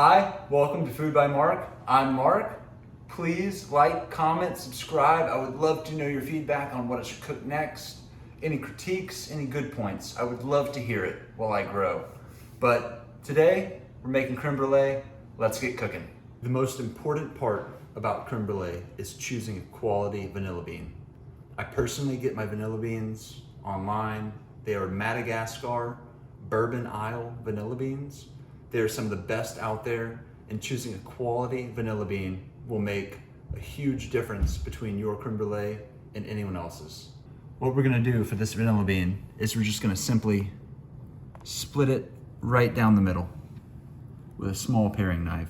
Hi, welcome to Food by Mark. I'm Mark. Please like, comment, subscribe. I would love to know your feedback on what I should cook next. Any critiques, any good points. I would love to hear it while I grow. But today, we're making creme brulee. Let's get cooking. The most important part about creme brulee is choosing a quality vanilla bean. I personally get my vanilla beans online. They are Madagascar Bourbon Isle vanilla beans. They are some of the best out there, and choosing a quality vanilla bean will make a huge difference between your creme brulee and anyone else's. What we're gonna do for this vanilla bean is we're just gonna simply split it right down the middle with a small paring knife.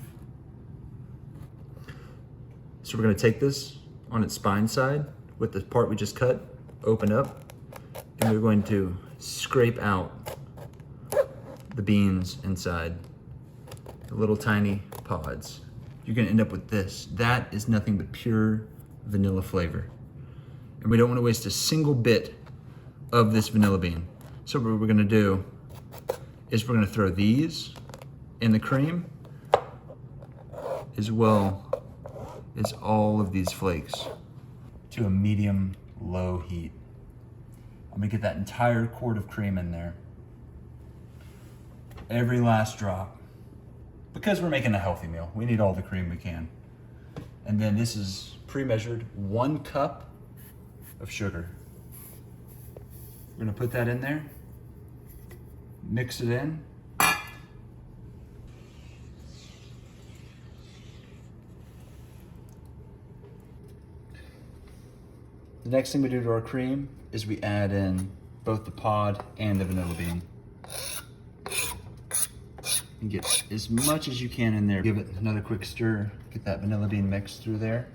So we're gonna take this on its spine side with the part we just cut, open up, and we're going to scrape out the beans inside, the little tiny pods. You're gonna end up with this. That is nothing but pure vanilla flavor. And we don't wanna waste a single bit of this vanilla bean. So what we're gonna do is we're gonna throw these in the cream as well as all of these flakes to a medium-low heat. I'm gonna get that entire quart of cream in there. Every last drop. Because we're making a healthy meal, we need all the cream we can. And then this is pre-measured 1 cup of sugar. We're gonna put that in there, mix it in. The next thing we do to our cream is we add in both the pod and the vanilla bean. And get as much as you can in there. Give it another quick stir. Get that vanilla bean mixed through there.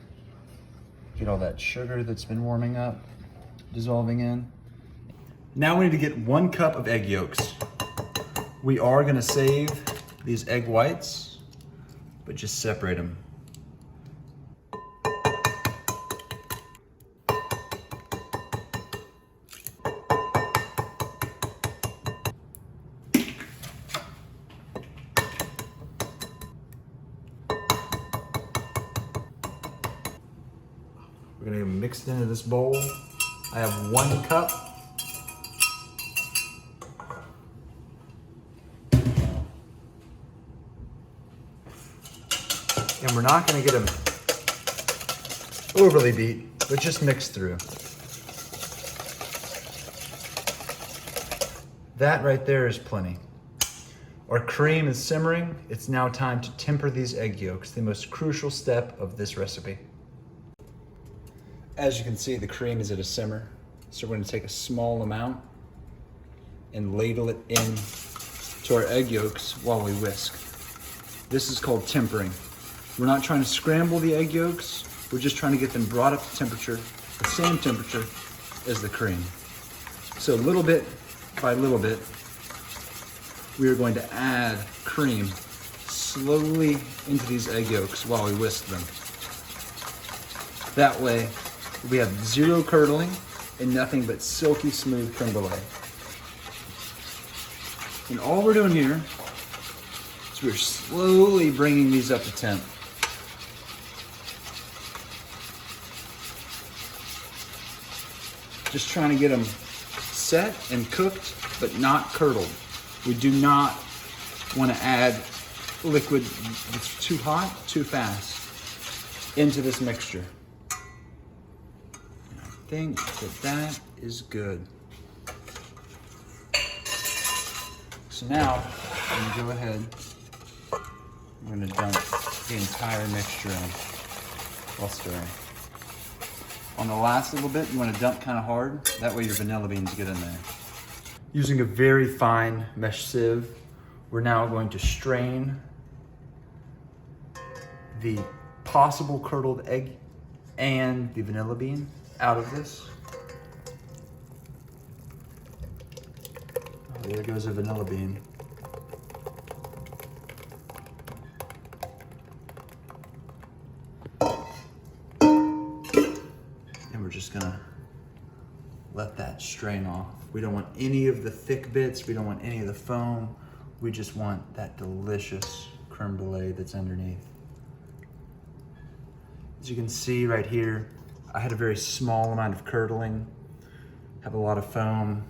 Get all that sugar that's been warming up, dissolving in. Now we need to get 1 cup of egg yolks. We are gonna save these egg whites, but just separate them. We're gonna mix it into this bowl. I have 1 cup. And we're not gonna get them overly beat, but just mix through. That right there is plenty. Our cream is simmering. It's now time to temper these egg yolks, the most crucial step of this recipe. As you can see, the cream is at a simmer. So we're gonna take a small amount and ladle it in to our egg yolks while we whisk. This is called tempering. We're not trying to scramble the egg yolks. We're just trying to get them brought up to temperature, the same temperature as the cream. So little bit by little bit, we are going to add cream slowly into these egg yolks while we whisk them. That way, we have zero curdling and nothing but silky smooth creme brulee. And all we're doing here is we're slowly bringing these up to temp. Just trying to get them set and cooked, but not curdled. We do not want to add liquid that's too hot, too fast into this mixture. I think that is good. So now, I'm gonna go ahead, I'm gonna dump the entire mixture in while stirring. On the last little bit, you wanna dump kind of hard, that way your vanilla beans get in there. Using a very fine mesh sieve, we're now going to strain the possible curdled egg and the vanilla bean out of this. Oh, there goes a vanilla bean. And we're just gonna let that strain off. We don't want any of the thick bits. We don't want any of the foam. We just want that delicious creme brulee that's underneath. As you can see right here, I had a very small amount of curdling, have a lot of foam,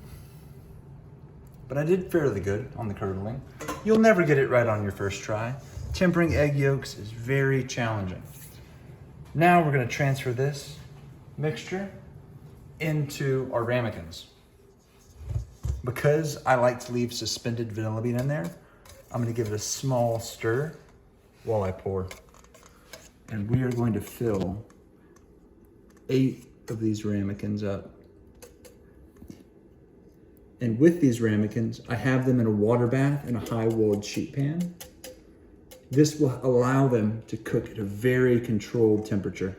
but I did fairly good on the curdling. You'll never get it right on your first try. Tempering egg yolks is very challenging. Now we're gonna transfer this mixture into our ramekins. Because I like to leave suspended vanilla bean in there, I'm gonna give it a small stir while I pour. And we are going to fill 8 of these ramekins up. And with these ramekins, I have them in a water bath in a high-walled sheet pan. This will allow them to cook at a very controlled temperature.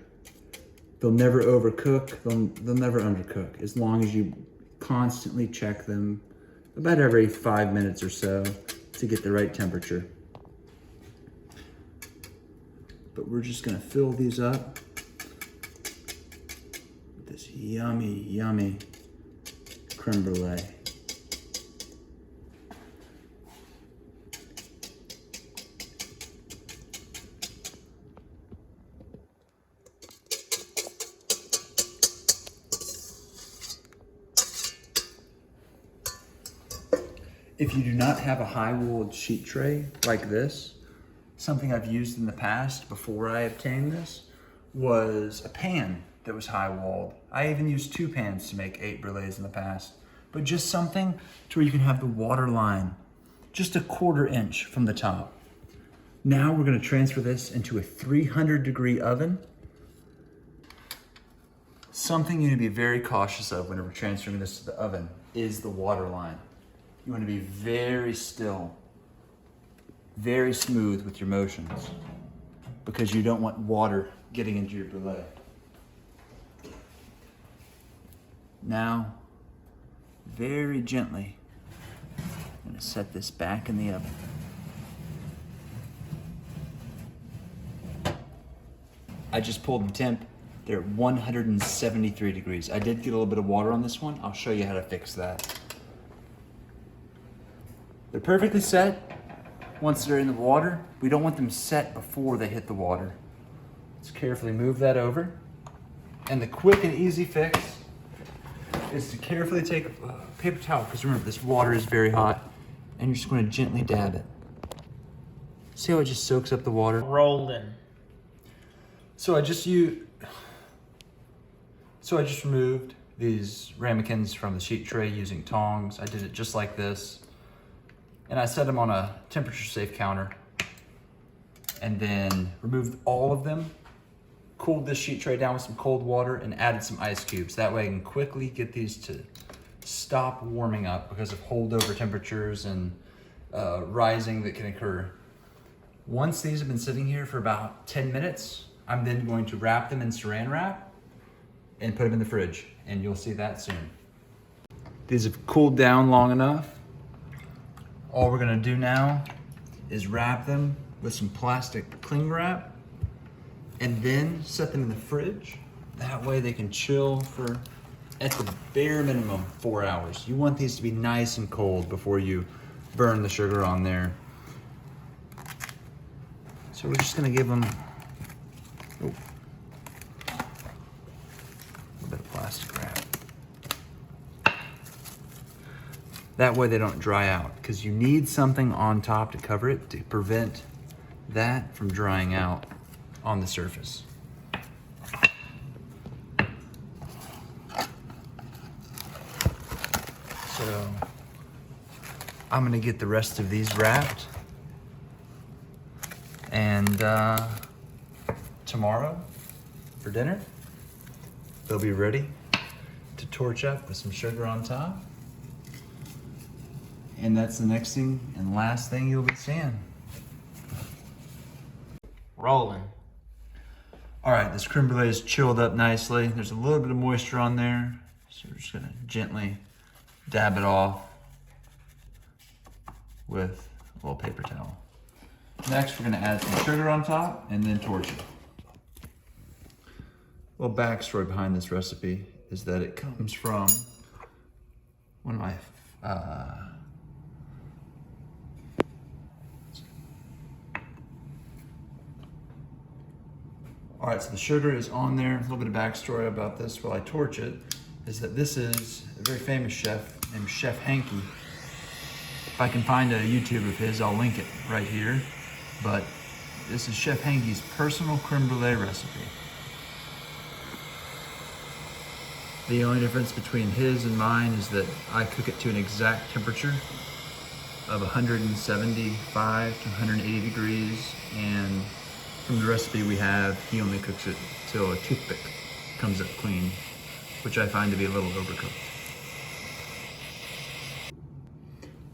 They'll never overcook, they'll never undercook, as long as you constantly check them about every 5 minutes or so to get the right temperature. But we're just gonna fill these up with this yummy, yummy creme brulee. If you do not have a high-walled sheet tray like this, something I've used in the past before I obtained this was a pan that was high-walled. I even used 2 pans to make 8 brulees in the past, but just something to where you can have the water line just a 1/4 inch from the top. Now we're gonna transfer this into a 300-degree oven. Something you need to be very cautious of whenever transferring this to the oven is the water line. You want to be very still, very smooth with your motions, because you don't want water getting into your brulee. Now, very gently, I'm going to set this back in the oven. I just pulled the temp. They're at 173 degrees. I did get a little bit of water on this one. I'll show you how to fix that. They're perfectly set once they're in the water. We don't want them set before they hit the water. Let's carefully move that over. And the quick and easy fix is to carefully take a paper towel, because remember, this water is very hot, and you're just going to gently dab it. See how it just soaks up the water? Rolling. So I just removed these ramekins from the sheet tray using tongs. I did it just like this. And I set them on a temperature safe counter, and then removed all of them, cooled this sheet tray down with some cold water, and added some ice cubes. That way I can quickly get these to stop warming up because of holdover temperatures and rising that can occur. Once these have been sitting here for about 10 minutes, I'm then going to wrap them in saran wrap and put them in the fridge, and you'll see that soon. These have cooled down long enough. All we're gonna do now is wrap them with some plastic cling wrap and then set them in the fridge. That way they can chill for, at the bare minimum, 4 hours. You want these to be nice and cold before you burn the sugar on there. So we're just gonna give them a bit of plastic wrap. That way they don't dry out, because you need something on top to cover it to prevent that from drying out on the surface. So I'm gonna get the rest of these wrapped, and tomorrow for dinner, they'll be ready to torch up with some sugar on top. And that's the next thing and last thing you'll be seeing. Rolling. All right, this creme brulee is chilled up nicely. There's a little bit of moisture on there, so we're just gonna gently dab it off with a little paper towel. Next, we're gonna add some sugar on top and then torch it. A little backstory behind this recipe is that it comes from one of my All right, so the sugar is on there. A little bit of backstory about this while I torch it is that this is a very famous chef named Chef Handke. If I can find a YouTube of his, I'll link it right here. But this is Chef Handke's personal creme brulee recipe. The only difference between his and mine is that I cook it to an exact temperature of 175 to 180 degrees, and from the recipe we have, he only cooks it till a toothpick comes up clean, which I find to be a little overcooked.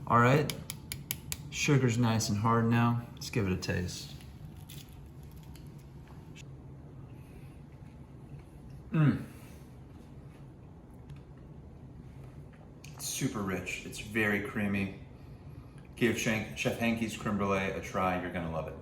All right, sugar's nice and hard now. Let's give it a taste. It's super rich. It's very creamy. Give Chef Handke's creme brulee a try. You're gonna love it.